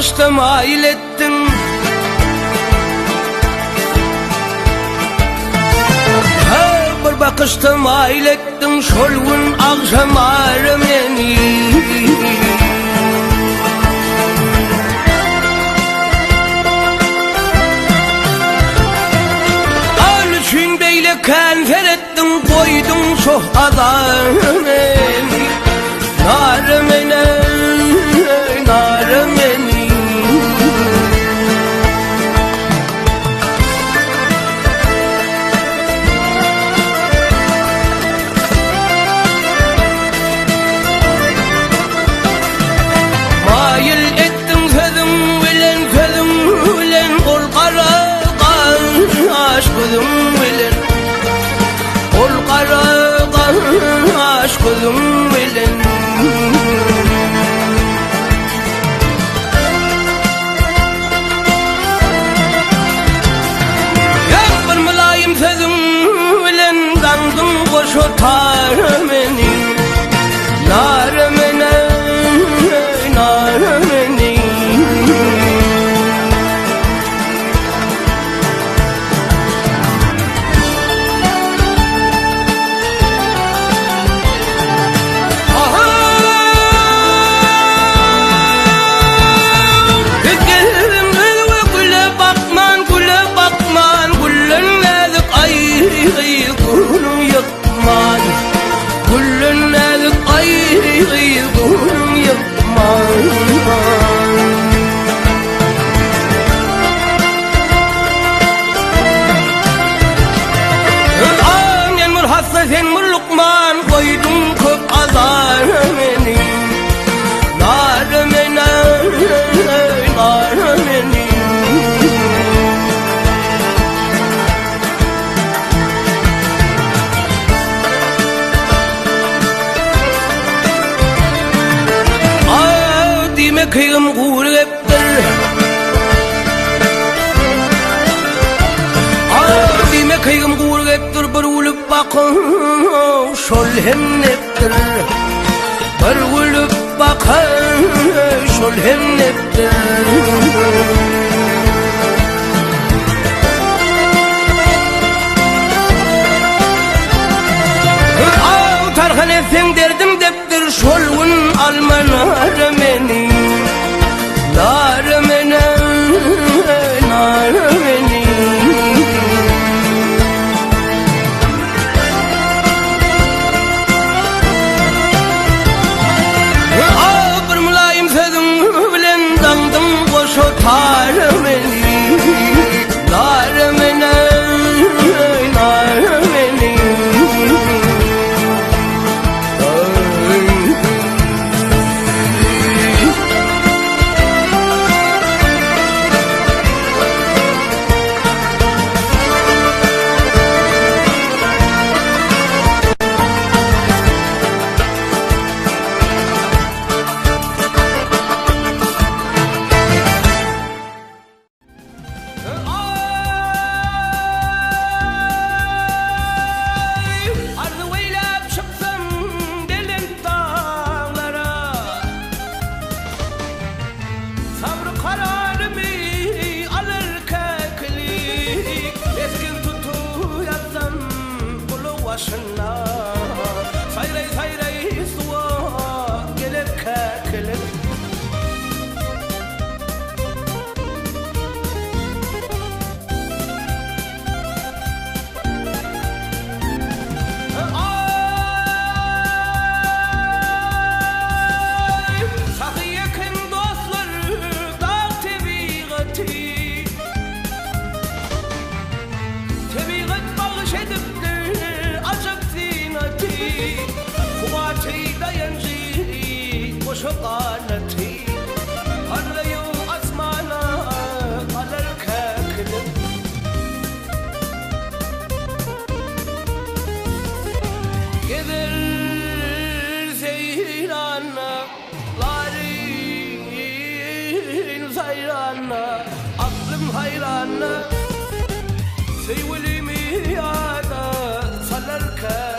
bakışta mail ettin. Bir bakışta mail ettin şol gün akşamar meni. Al üçün beyle kanfer ettin, koydun çok adam meni. Nar meni, nar meni. Mail ettin sözüm bilen, sözüm bilen, ol kara kaş gözüm bilen, ol kara kaş gözüm bilen. Yak bir mülayim sözüm bilen, dandım koşu tar meni. Nar meni, nar meni. Sen murlukman koydun köp azar meni. Nar meni, nar meni. Dime kıyım gurbettir. Dime kıyım gurbettir, bir ulup bakın şol hennettir. Bir ulup bakın şol hennettir. Tarhan etsen derdim deptir, şol gün almanar meni. Nar meni, nar meni. Bir mülayim sözüm bilen, dandım koşu tar meni. Nar meni, nar meni. Sayray sayray suwa gelir kekelir. Sahiyekin dostlar dağ tebiğati, tebiğat bağış ediptir acık zinati. Kuvveti dayancı koşu kanati, parlayı asmana kalır kekilir. Gelir zeyrana, larin zayrana, aklım hayrana. Seyvelimi yada salar kekilir.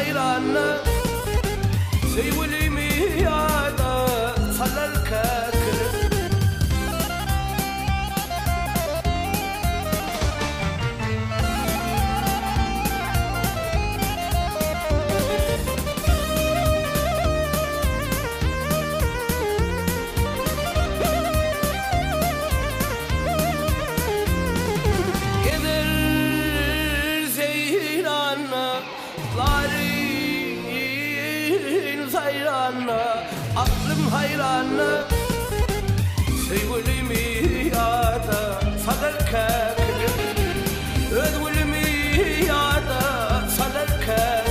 hayranna Seywili miyada salal kakır aklım hayranı Seywilimi yada salar kakılım Ödvülimi yada salar kakılım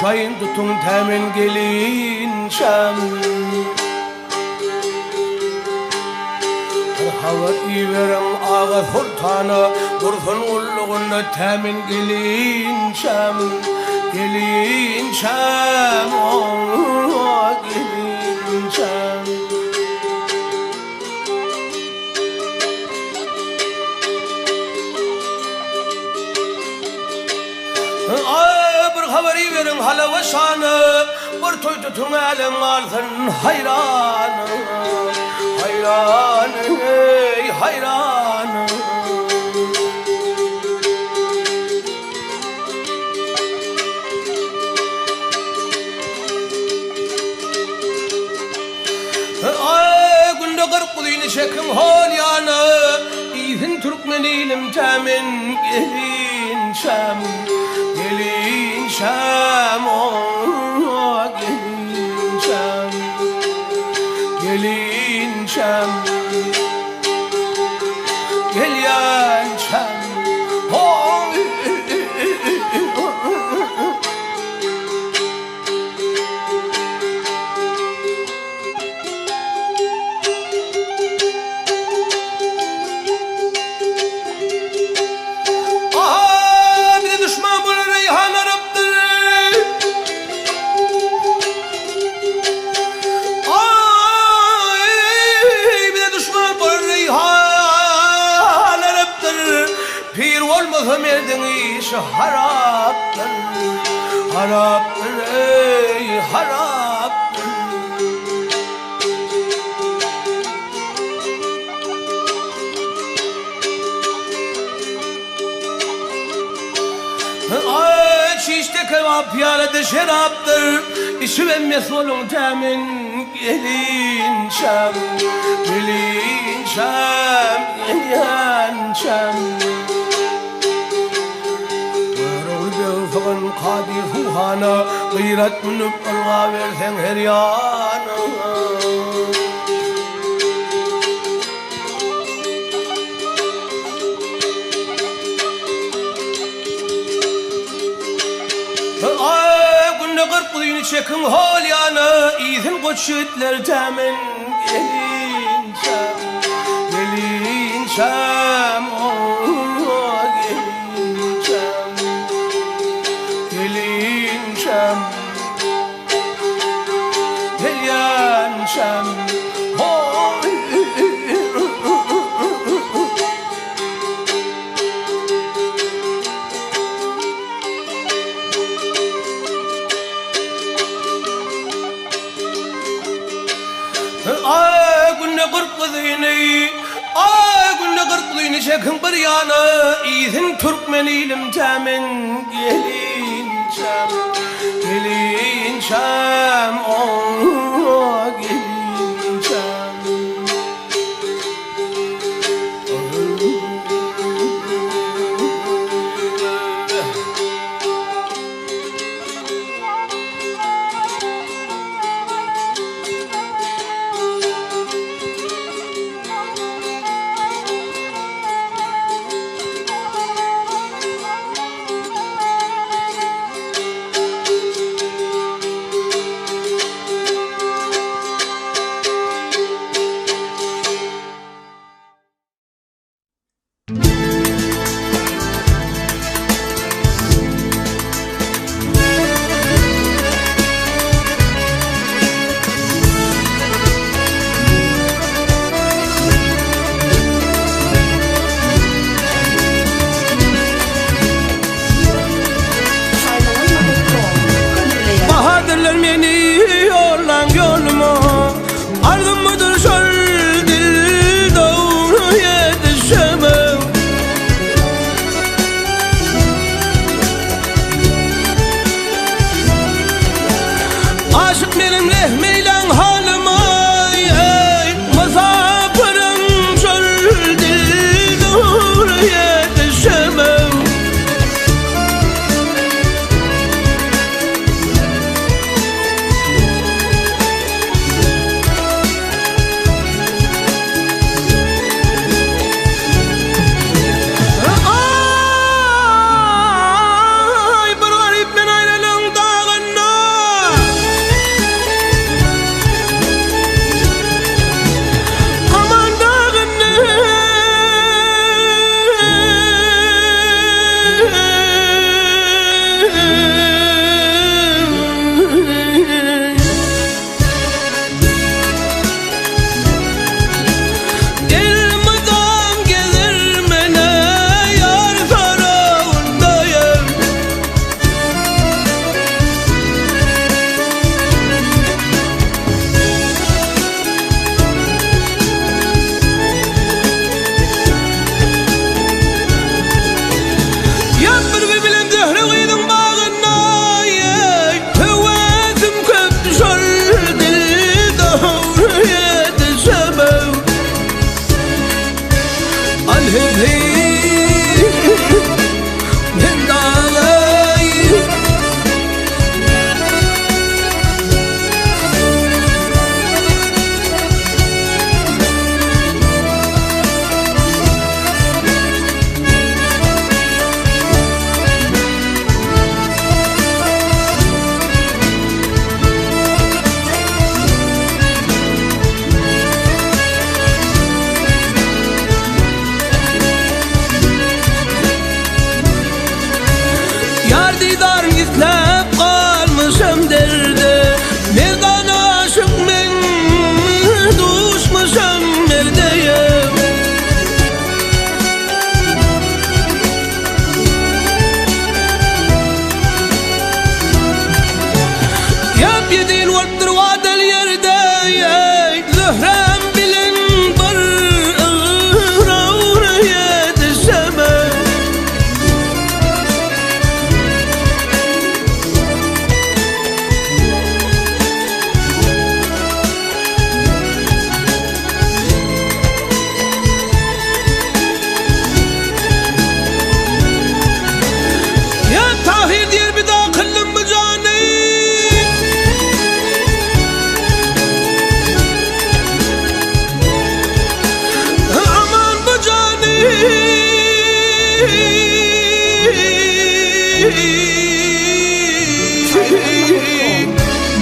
şayın tutun temin gelinşem hava iverem ağa sultana Urfun ulluğuna temin gelinşem Gelinşem gelinşem bir haberi verin hala ve şanı bir toy tutun elem alsın hayranı hayranı ey hayranı günde kırk kuduyunu çekin hol yanı İzin Türkmenilim temin gelinşem Gelinşem gelinşem Gelinşem Gelyanşem Merdin işi haraptır, haraptır ey haraptır. Ay şişte kebap piyalede şeraptır, işi vermez olun temin gelinşem, gelinşem, gelinşem. Fıkın kadir fuhana gıyret münüp ılga versen her yana Ay günde kırk kuduyunu çekin hol yana İzin koçitler temin gelinşem Gelinşem Gelinşem Gelyanşem Ay günde kırk kuduyunu Ay günde kırk kuduyunu çekin bir yana İzin Türkmenilim temin gelinşem Gelinşem gelinşem Yar didarın izlep kalmışım derde. Merdan aşık men düşmüşüm merdeyim. Yap yedin vardır vadel yerde. Zöhrem bilin bir ıhravına yetişemem. Ya Tahir diyer bir daha kıllım bu canı. Aman bu canı.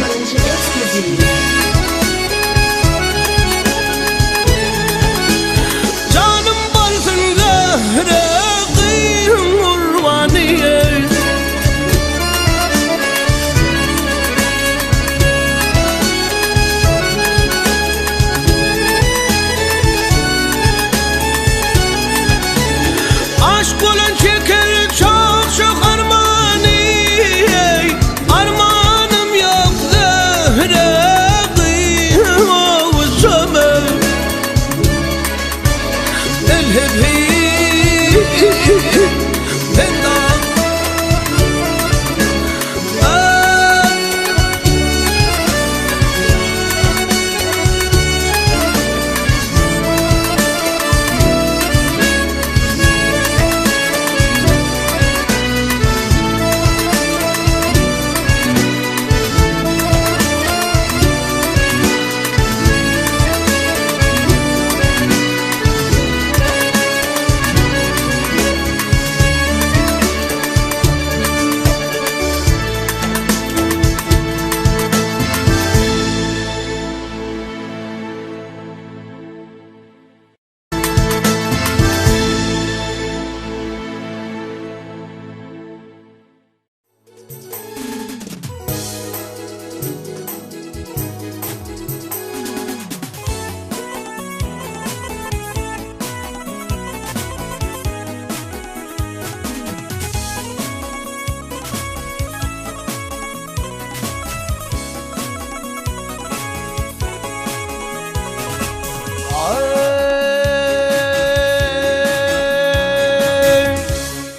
Bence exclusive. Canım barsın zehre kıyım urvaniye. Aşk olan çeker çok çok armani. Armanım yok zehre kıyım ovuzama. Elhebi Veda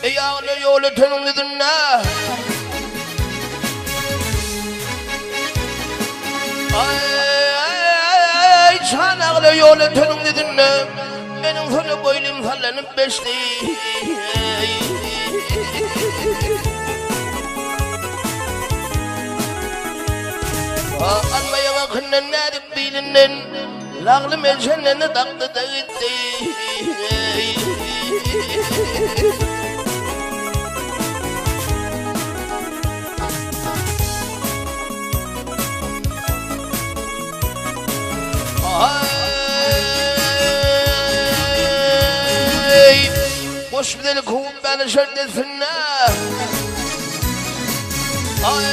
Ey ağlı yolu tönümlüdün ne? Ay çan ağlı yolu tönümlüdün ne? Benim sonu boylum sallanıp beşti. Almayana kınnen nedik bilinden. Lağlı meçenlerini taktı da gitti. Ay, boş bir deli kovup beni şerdesinler. Ay,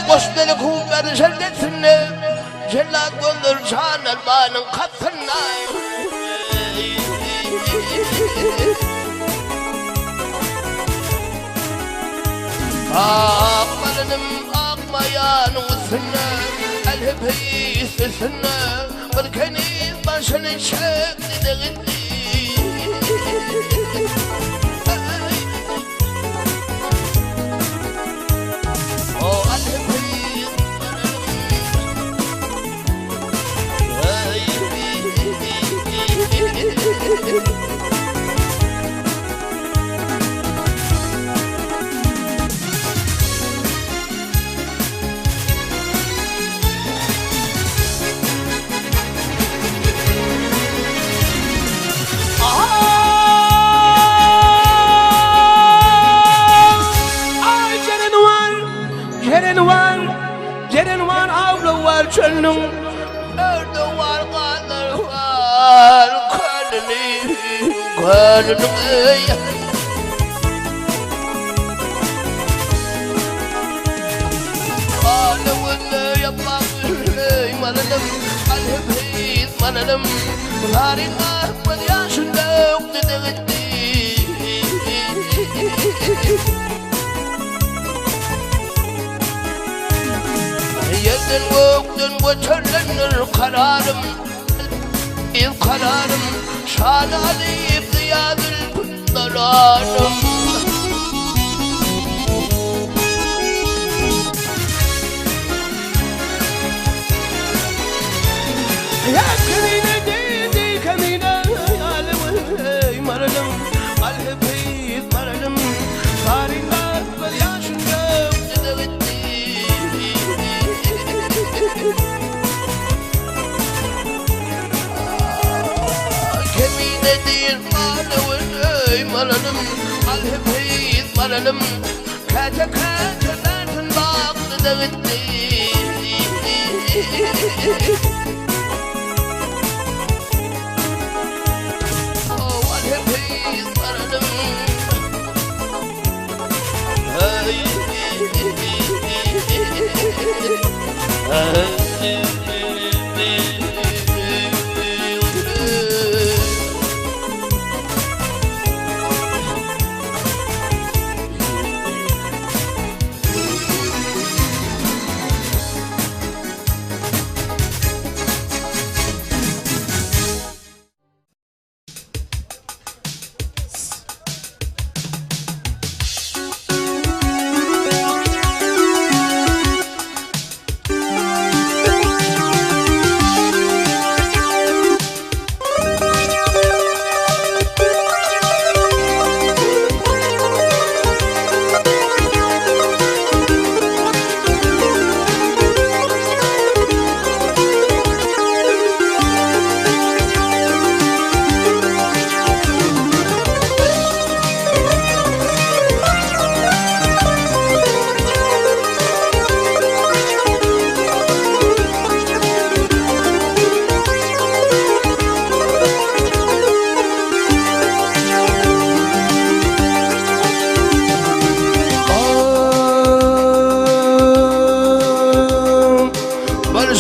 boş bir deli kovup beni şerdesinler. Cellat doldur can elbanın kapısına. Akmalınım akmayan üstüne, elhepeyi sesine, bırkeni başını çekti de gitti. O elhepeyi Ceren var, avlu var, çölnüm. Nerede var kanlar var, gönlüm. Manalım Harika yaşında yoktu devetti Yerden gökten götürlenir kararım kararım şan alayıp diyadül pındararım Ya kamine dedi kamine alevey maralım alhebeyt maralım Farinler var yaşında devetti Keminedir alevey maralım alhebeyt maralım Kate kate dertin baktı devetti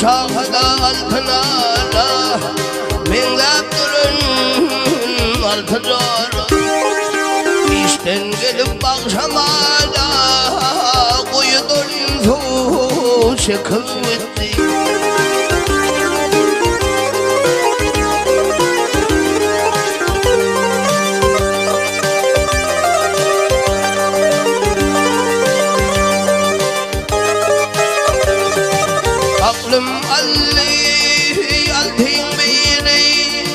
Şahada altınala minglep durun altıcara İşten gelip bakşamada kuyu dolun su şekıvvetti Aklım alli altın biri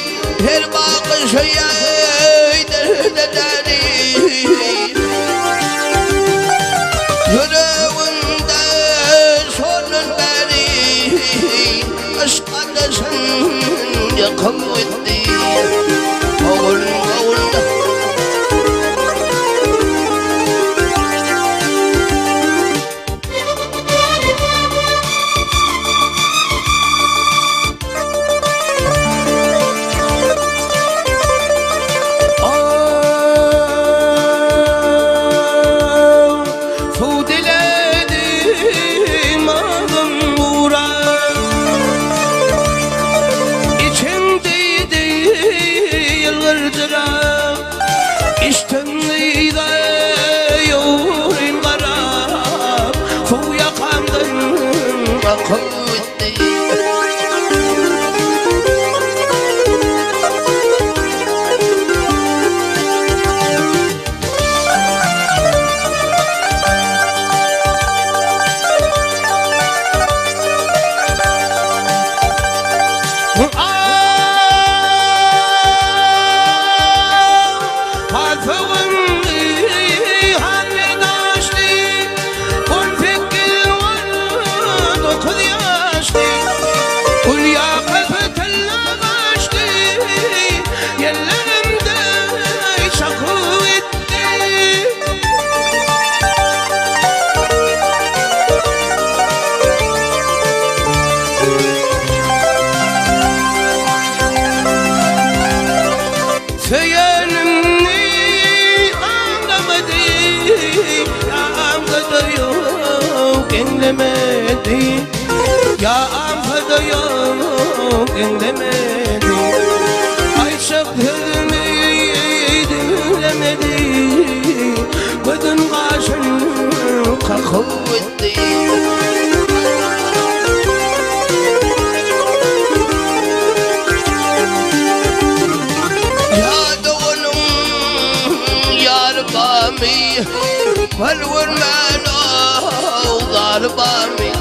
her bakışıya derdederi yüreğimde sonun beri aşk ateşin yakım etti Kavun Enlemedi ya affediyor enlemedi مدي بدن غاشن خوتي يا دونم يا ربامي والورمان ضربامي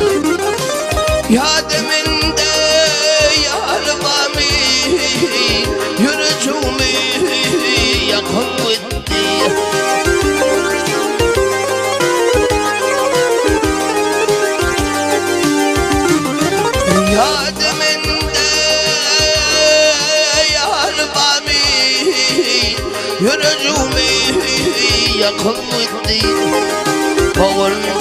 يا دمن يا ربامي يرجومي يا قوتي يا دمن يا ربامي يرجومي يا قوتي بولني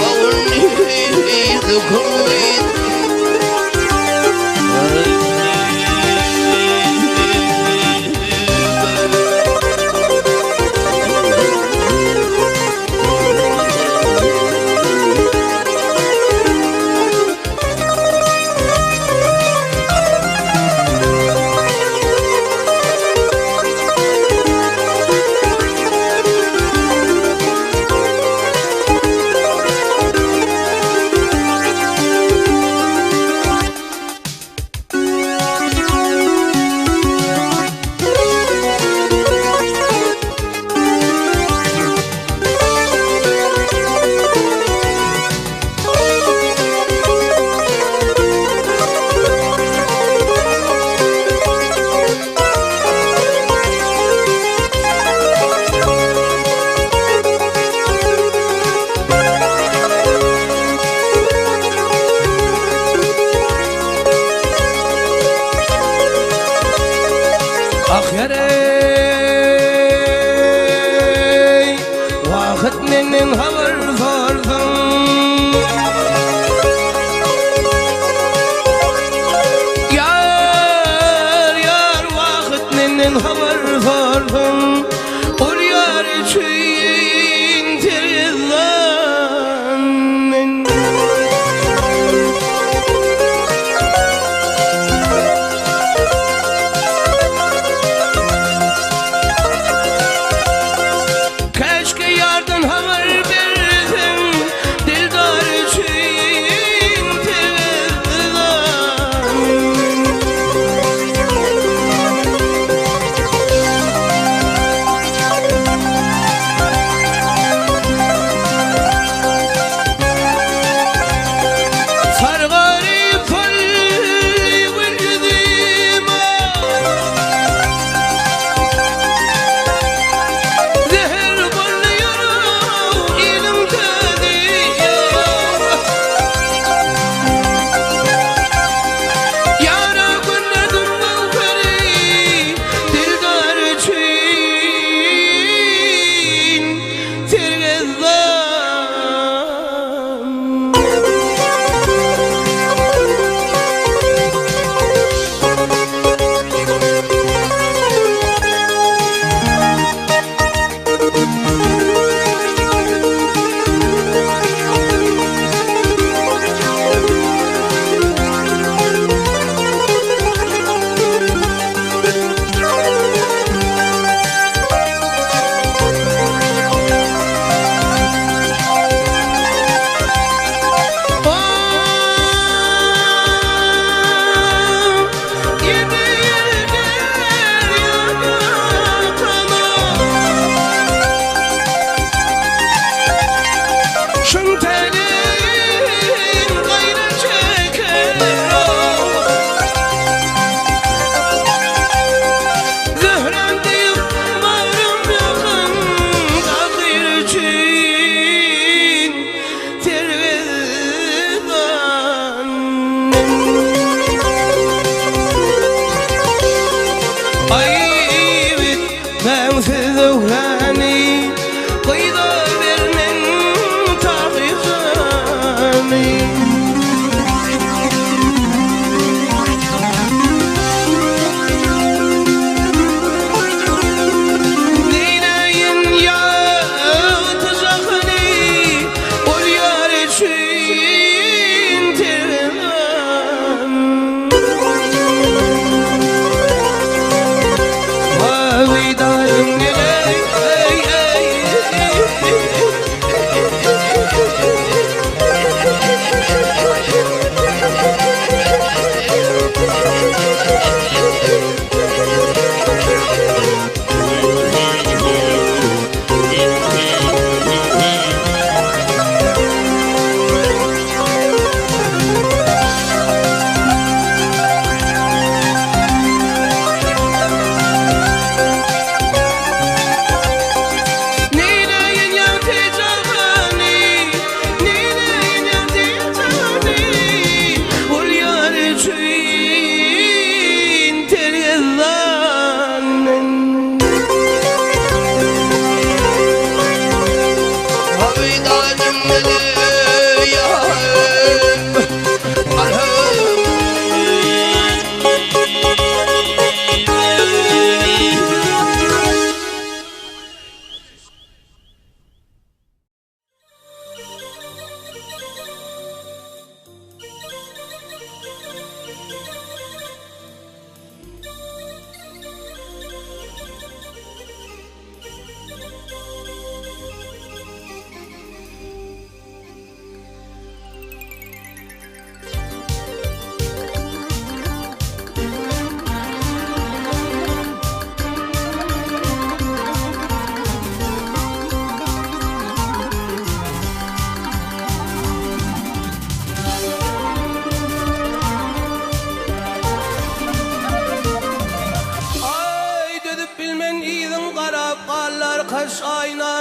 ذكري من هور فرضم yar vakit من هور فرضم قل يار شين ترضان keşke yardan haber verdim dildar için tevdan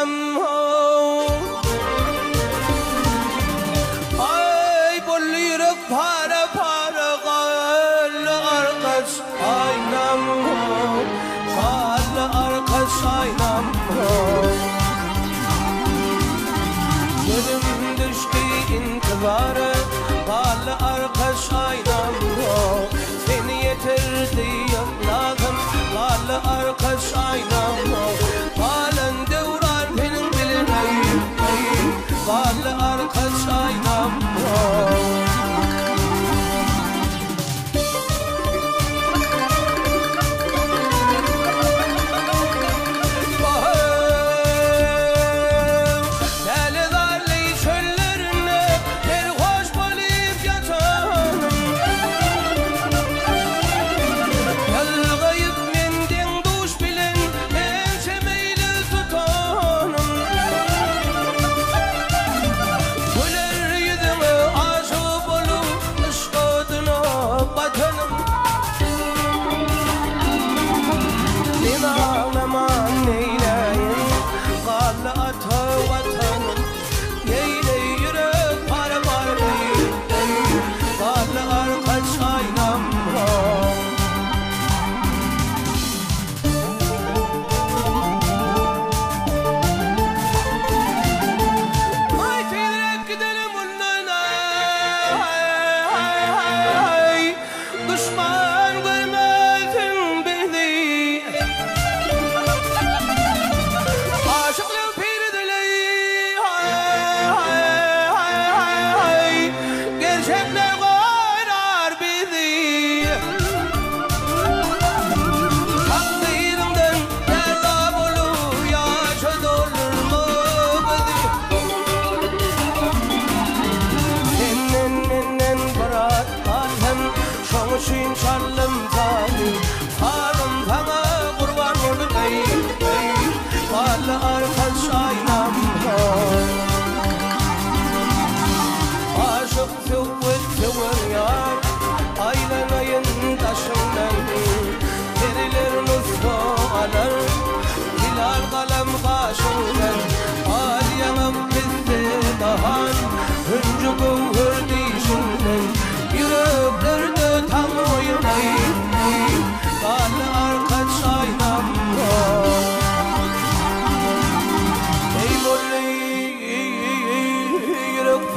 aynam Ay bollu yürek para para Kallı arkaç aynam Kallı arkaç aynam Gözüm düştü intibara Kallı arkaç aynam Seni yetirdi yanladım Kallı arkaç aynam Halen devran benim bilineyim Kallı arkaç aynam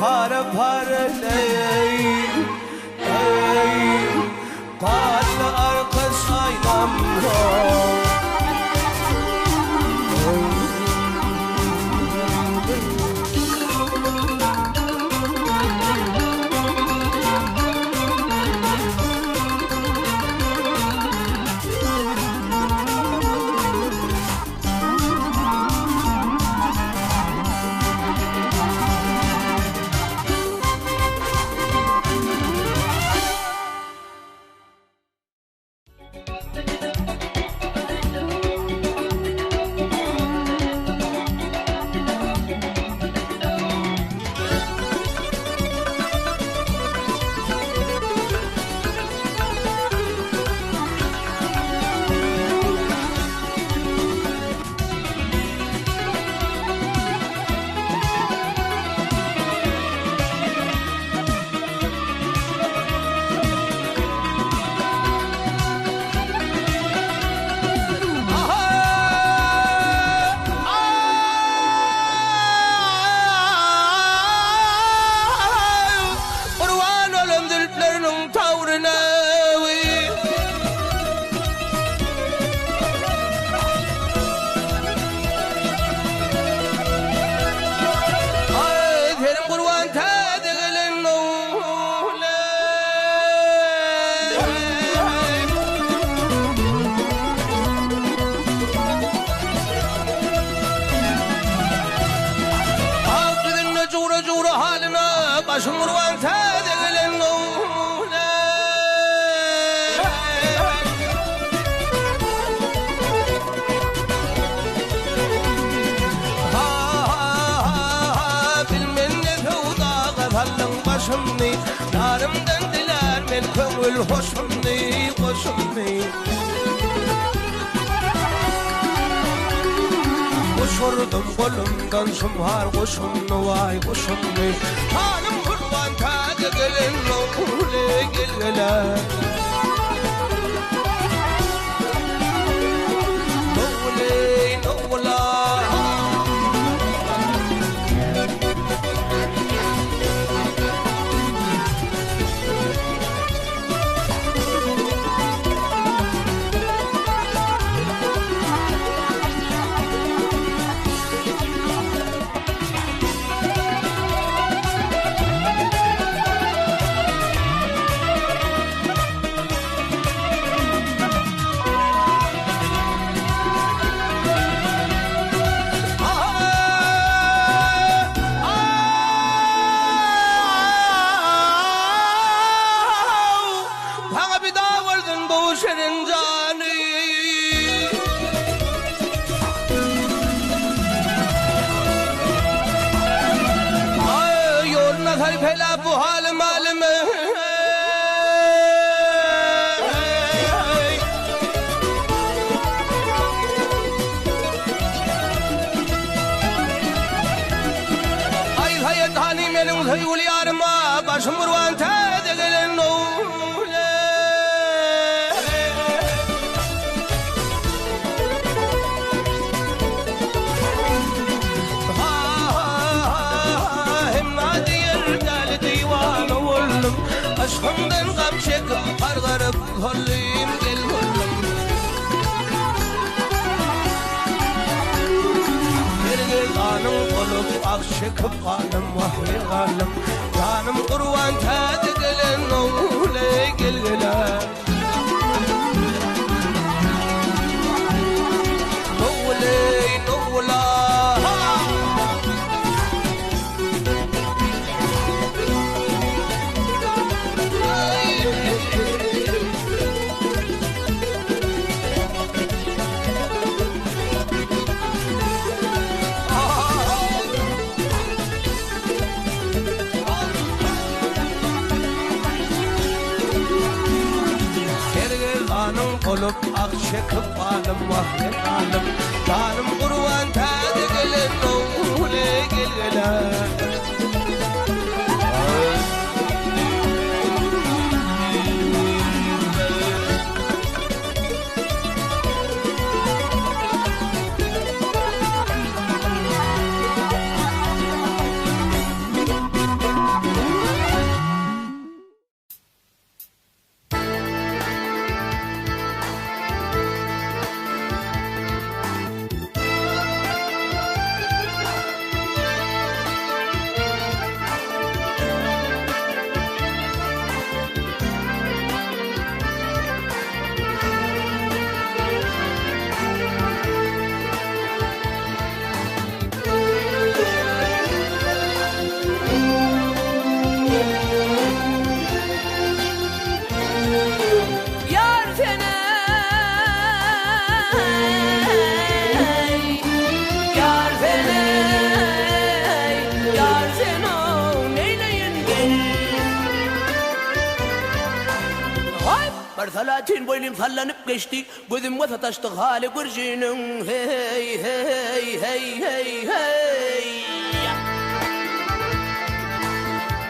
Para para ley Kallı arkaç aynam Başım kurban tedegelen oğle Bilmen ne fevda kafallın başımni Yarımdan diler men köngül hoşumni Hoşumni vurdum kolumdan sumhar koşumnu vay koşumnu hanım kurban tadı gelin nole gelgele nole nola Fela bu halim halime ay hayat halim elin hayul yarıma başım vurvan tede gelen oğle aşkımdan gam çekip kargarıp holluyum gel hollum Yerge kanım olup ak çekip kanım vahli kanım Canım kurvan tadı gelen oğle gel gele Noğle noğla olup ak çekip alım vahne alım Canım kurvan tadı gelen oğle gel gele Salatin boynum sallanıp geçti gözüme sataştı hali kurşunun hey hey hey hey hey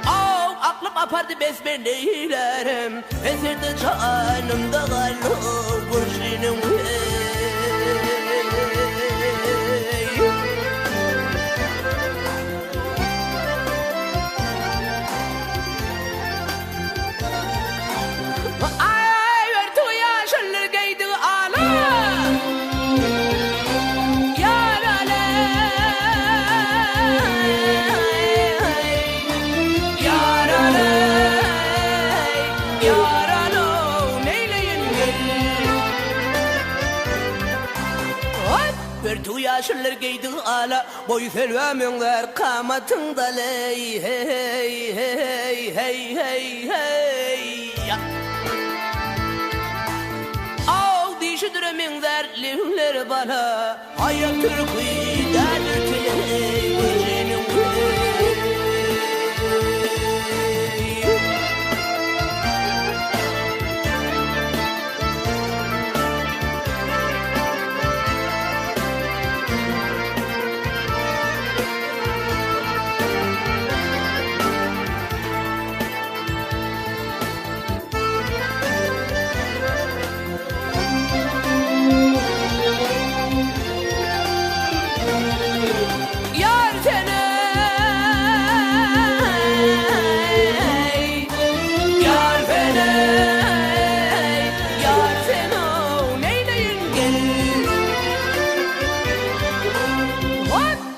Oh aklım apardı besmeleylerim esirdi canımda kanı kurşunun hey Yaşlılar giydi ala boy selvaminler kamatında ley hey hey hey hey hey Al dişi dürümünler livler bana hayat türkü dertey güzelim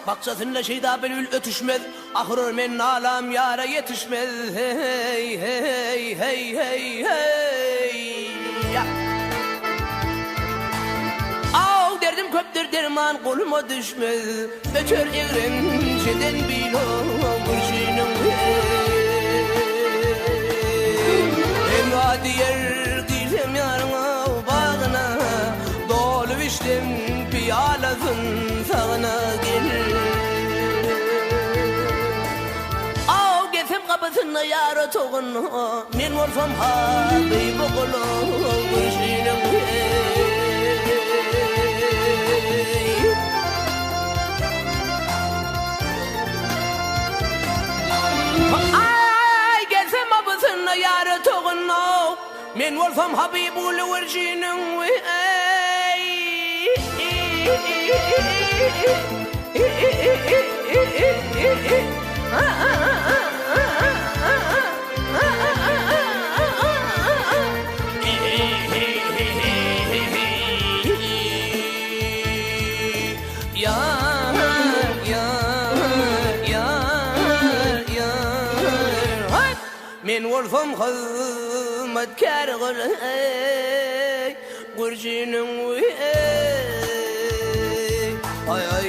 Baksasınla şeyda bülbül ötüşmez, ahırır men nalam yara yetişmez. Hey hey hey hey hey ya. Av derdim köptür derman koluma düşmez. Ötür eğrenceden bilo kurşunum. Emra diyer dilem yarına bağına, dolu vişlem piyalasın sağına gelir. Av gefem kapısına yara toğun, men olsam habi bokulu kurşunum. Ay gelsem abısına yarı toğunna, men olsam habibul verjinin. Men wolfam hizmetkar gulay gurjinin ay ay